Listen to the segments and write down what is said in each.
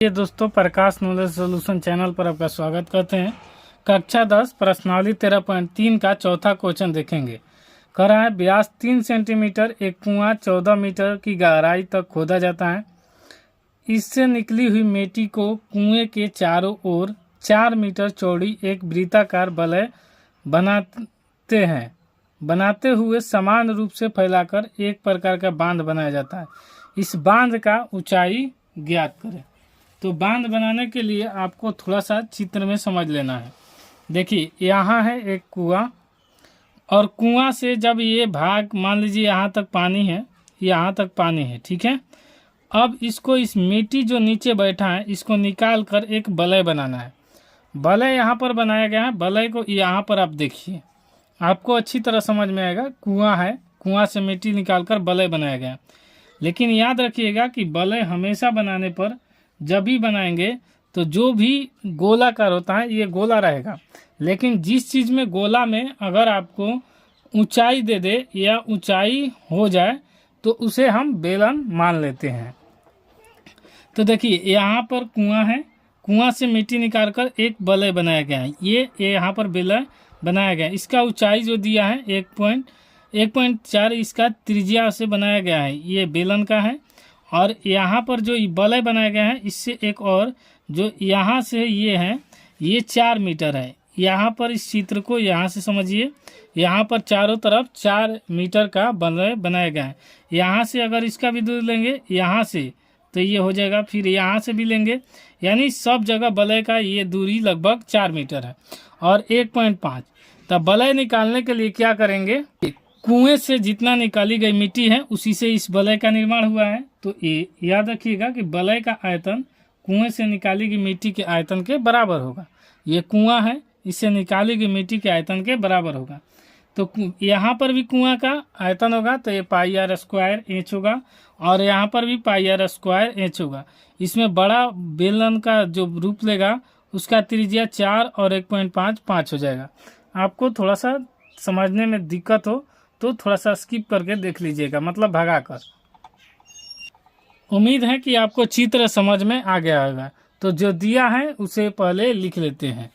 ये दोस्तों प्रकाश knowledge solution channel पर आपका स्वागत करते हैं। कक्षा 10 प्रश्नावली 13.3 का चौथा क्वेश्चन देखेंगे। कह रहा है व्यास 3 सेंटीमीटर एक कुआं 14 मीटर की गहराई तक खोदा जाता है। इससे निकली हुई मिट्टी को कुएं के चारों ओर 4 मीटर चौड़ी एक वृत्ताकार वलय बनाते हुए समान रूप से फैलाकर एक प्रकार का बांध बनाया जाता है। इस बांध का ऊंचाई ज्ञात करें। तो बांध बनाने के लिए आपको थोड़ा सा चित्र में समझ लेना है। देखिए यहाँ है एक कुआं और कुआं से जब ये भाग मान लीजिए यहाँ तक पानी है, यहाँ तक पानी है, ठीक है। अब इसको इस मिट्टी जो नीचे बैठा है इसको निकाल कर एक वलय बनाना है। वलय यहाँ पर बनाया गया है। वलय को यहाँ पर आप देखिए, आपको अच्छी तरह समझ में आएगा। कुआं है, कुआं से मिट्टी निकाल कर वलय बनाया गया है। लेकिन याद रखिएगा कि वलय हमेशा बनाने पर जब भी बनाएंगे तो जो भी गोलाकार होता है ये गोला रहेगा। लेकिन जिस चीज़ में गोला में अगर आपको ऊंचाई दे दे या ऊंचाई हो जाए तो उसे हम बेलन मान लेते हैं। तो देखिए यहाँ पर कुआं है, कुआं से मिट्टी निकाल कर एक वलय बनाया गया है। ये यहाँ पर वलय बनाया गया है। इसका ऊंचाई जो दिया है 1.4 इसका त्रिज्या से बनाया गया है। ये बेलन का है। और यहाँ पर जो वलय बनाया गया है इससे एक और जो यहाँ से ये है ये 4 मीटर है। यहाँ पर इस चित्र को यहाँ से समझिए, यहाँ पर चारों तरफ 4 मीटर का वलय बनाया गया है। यहाँ से अगर इसका भी दूर लेंगे यहाँ से तो ये हो जाएगा, फिर यहाँ से भी लेंगे, यानी सब जगह वलय का ये दूरी लगभग 4 मीटर है। और 1.5 तब वलय निकालने के लिए क्या करेंगे, कुएं से जितना निकाली गई मिट्टी है उसी से इस वलय का निर्माण हुआ है। तो ये याद रखिएगा कि वलय का आयतन कुएं से निकाली गई मिट्टी के आयतन के बराबर होगा। ये कुआं है, इससे निकाली गई मिट्टी के आयतन के बराबर होगा। तो यहाँ पर भी कुआं का आयतन होगा तो ये πr² होगा और यहाँ पर भी πr² होगा। इसमें बड़ा बेलन का जो रूप लेगा उसका त्रिज्या 4 और 1.5 हो जाएगा। आपको थोड़ा सा समझने में दिक्कत हो तो थोड़ा सा स्किप करके देख लीजिएगा, मतलब भगा कर। उम्मीद है कि आपको चित्र समझ में आ गया होगा। तो जो दिया है उसे पहले लिख लेते हैं।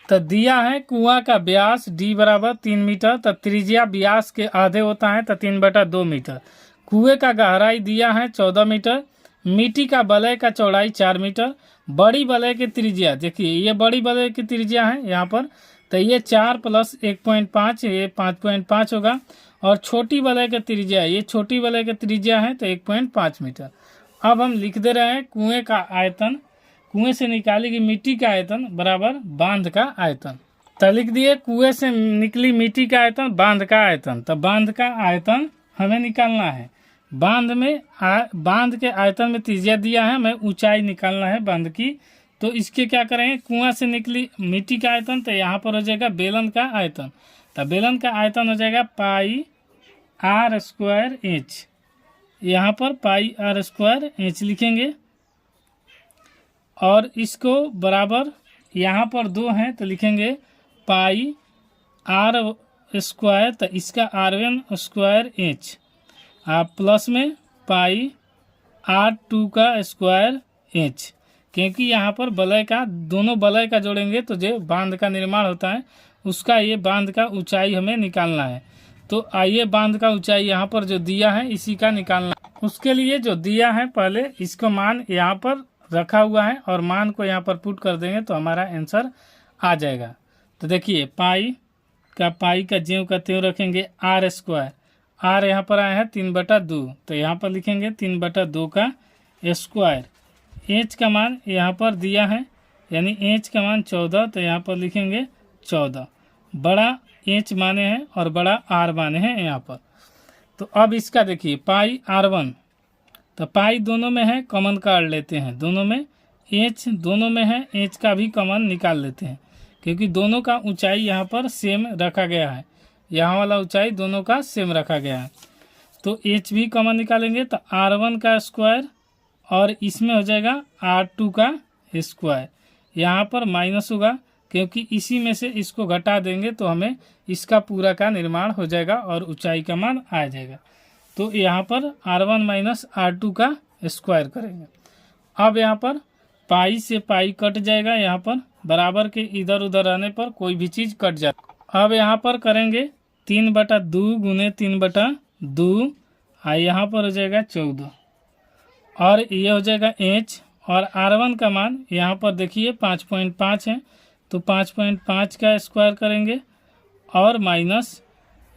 तो दिया है कुआं का व्यास d बराबर 3 मीटर, तो त्रिज्या व्यास के आधे होता है तो 3/2 मीटर। कुएं का गहराई दिया है 14 मीटर। मिट्टी का वलय का चौड़ाई 4 मीटर। बड़ी वलय की त्रिज्या देखिए, ये बड़ी वलय की त्रिज्या है यहाँ पर, तो ये 4 + 1.5 ये 5.5 होगा। और छोटी वलय का त्रिज्या, ये छोटी वलय का त्रिज्या है तो 1.5 मीटर। अब हम लिख दे रहे हैं कुएं का आयतन, कुएं से निकाली गई मिट्टी का आयतन बराबर बांध का आयतन। तो लिख दिए कुएं से निकली मिट्टी का आयतन बांध का आयतन। तो बांध का आयतन हमें निकालना है। बांध के आयतन में त्रिज्या दिया है, हमें ऊंचाई निकालना है बांध की। तो इसके क्या करेंगे, कुआं से निकली मिट्टी का आयतन तो यहाँ पर हो जाएगा बेलन का आयतन। तो बेलन का आयतन हो जाएगा πr²h। यहाँ पर πr² लिखेंगे और इसको बराबर यहाँ पर 2 है तो लिखेंगे πr², तो इसका r1² आप प्लस में πr2²h, क्योंकि यहाँ पर वलय का दोनों वलय का जोड़ेंगे तो जो बांध का निर्माण होता है उसका ये बांध का ऊंचाई हमें निकालना है। तो आइए बांध का ऊंचाई यहाँ पर जो दिया है इसी का निकालना है। उसके लिए जो दिया है पहले इसको मान यहाँ पर रखा हुआ है और मान को यहाँ पर पुट कर देंगे तो हमारा आंसर आ जाएगा। तो देखिए पाई का ज्यों का त्यों रखेंगे। r², r यहाँ पर आया है 3/2 तो यहाँ पर लिखेंगे 3/2 का स्क्वायर। h का मान यहाँ पर दिया है, यानी h का मान 14 तो यहाँ पर लिखेंगे 14। बड़ा h माने हैं और बड़ा r माने हैं यहाँ पर। तो अब इसका देखिए πr1, तो पाई दोनों में है, कॉमन काट लेते हैं। दोनों में h दोनों में है, h का भी कॉमन निकाल लेते हैं क्योंकि दोनों का ऊंचाई यहाँ पर सेम रखा गया है। यहाँ वाला ऊंचाई दोनों का सेम रखा गया है। तो h भी कॉमन निकालेंगे तो r1 का स्क्वायर और इसमें हो जाएगा r2 का स्क्वायर। यहाँ पर माइनस होगा क्योंकि इसी में से इसको घटा देंगे तो हमें इसका पूरा का निर्माण हो जाएगा और ऊंचाई का मान आ जाएगा। तो यहाँ पर r1 - r2 का स्क्वायर करेंगे। अब यहाँ पर पाई से पाई कट जाएगा, यहाँ पर बराबर के इधर उधर रहने पर कोई भी चीज़ कट जाए। अब यहाँ पर करेंगे 3/2 गुने 3/2, यहाँ पर हो जाएगा 14 और ये हो जाएगा इंच। और R1 का मान यहाँ पर देखिए 5.5 है, तो 5.5 का स्क्वायर करेंगे और माइनस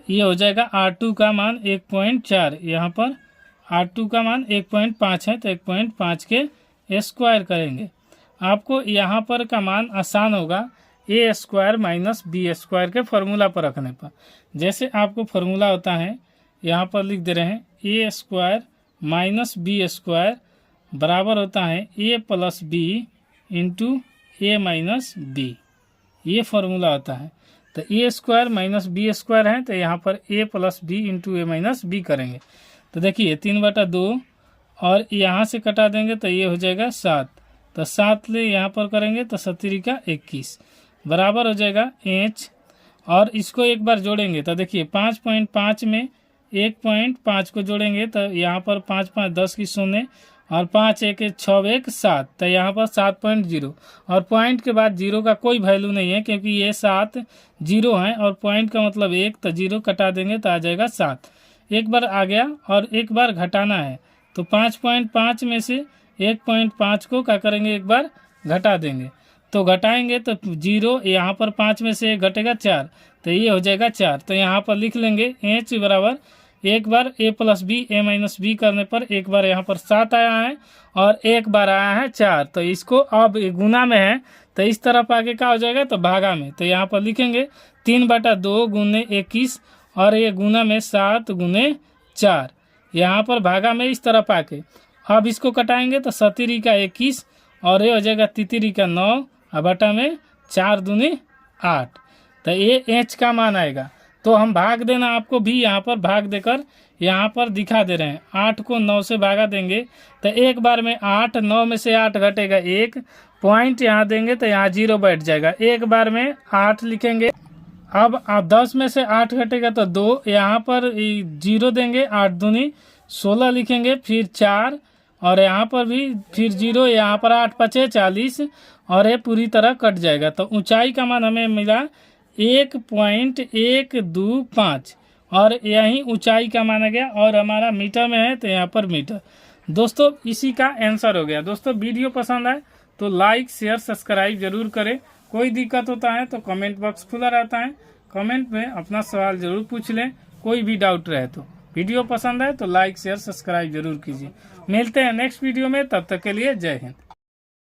ये हो जाएगा R2 का मान 1.4, यहाँ पर R2 का मान 1.5 है तो 1.5 के स्क्वायर करेंगे। आपको यहाँ पर का मान आसान होगा ए स्क्वायर माइनस बी स्क्वायर के फॉर्मूला पर रखने पर। जैसे आपको फॉर्मूला होता है, यहाँ पर लिख दे रहे हैं ए स्क्वायर माइनस बी स्क्वायर बराबर होता है ए प्लस बी इंटू ए माइनस बी, ये फॉर्मूला होता है। तो ए स्क्वायर माइनस बी स्क्वायर है तो यहाँ पर ए प्लस बी इंटू ए माइनस बी करेंगे। तो देखिए 3/2 और यहाँ से कटा देंगे तो ये हो जाएगा 7, तो 7 ले यहाँ पर करेंगे तो 7 का 21 बराबर हो जाएगा इंच। और इसको एक बार जोड़ेंगे तो देखिए 5.5 में 1.5 को जोड़ेंगे तो यहाँ पर 5 5 10 की 0 और 5 1 6 1 7, तो यहाँ पर 7.0 और पॉइंट के बाद 0 का कोई वैल्यू नहीं है क्योंकि ये 7 0 है और पॉइंट का मतलब 1, तो 0 कटा देंगे तो आ जाएगा 7। एक बार आ गया और एक बार घटाना है तो 5.5 में से 1.5 को क्या करेंगे, एक बार घटा देंगे। तो घटाएंगे तो 0, यहाँ पर 5 में से घटेगा 4, तो ये हो जाएगा 4। तो यहाँ पर लिख लेंगे एच बराबर एक बार ए प्लस बी ए माइनस बी करने पर एक बार यहाँ पर 7 आया है और एक बार आया है 4। तो इसको अब गुना में है तो इस तरफ आगे क्या हो जाएगा, तो भागा में। तो यहाँ पर लिखेंगे 3/2 गुने 21 और ये गुना में 7 गुने 4, यहाँ पर भागा में इस तरफ आके। अब इसको कटाएंगे तो 7 का 21 और ये हो जाएगा 3 का 9 और बटा में 4 दूनी 8, तो ये एच का मान आएगा। तो हम भाग देना आपको भी यहाँ पर भाग देकर यहाँ पर दिखा दे रहे हैं। 8 को 9 से भागा देंगे तो एक बार में 8, 9 में से 8 घटेगा 1, पॉइंट यहाँ देंगे तो यहाँ 0 बैठ जाएगा। एक बार में 8 लिखेंगे। अब 10 में से 8 घटेगा तो 2, यहाँ पर 0 देंगे, 8 दूनी 16 लिखेंगे, फिर 4 और यहाँ पर भी फिर 0, यहाँ पर 8 5 40 और ये पूरी तरह कट जाएगा। तो ऊंचाई का मान हमें मिला 1.125 और यही ऊंचाई का माना गया और हमारा मीटर में है तो यहाँ पर मीटर। दोस्तों इसी का आंसर हो गया। दोस्तों वीडियो पसंद आए तो लाइक शेयर सब्सक्राइब जरूर करें। कोई दिक्कत होता है तो कमेंट बॉक्स खुला रहता है, कमेंट में अपना सवाल जरूर पूछ लें। कोई भी डाउट रहे तो वीडियो पसंद आए तो लाइक शेयर सब्सक्राइब जरूर कीजिए। मिलते हैं नेक्स्ट वीडियो में, तब तक के लिए जय हिंद।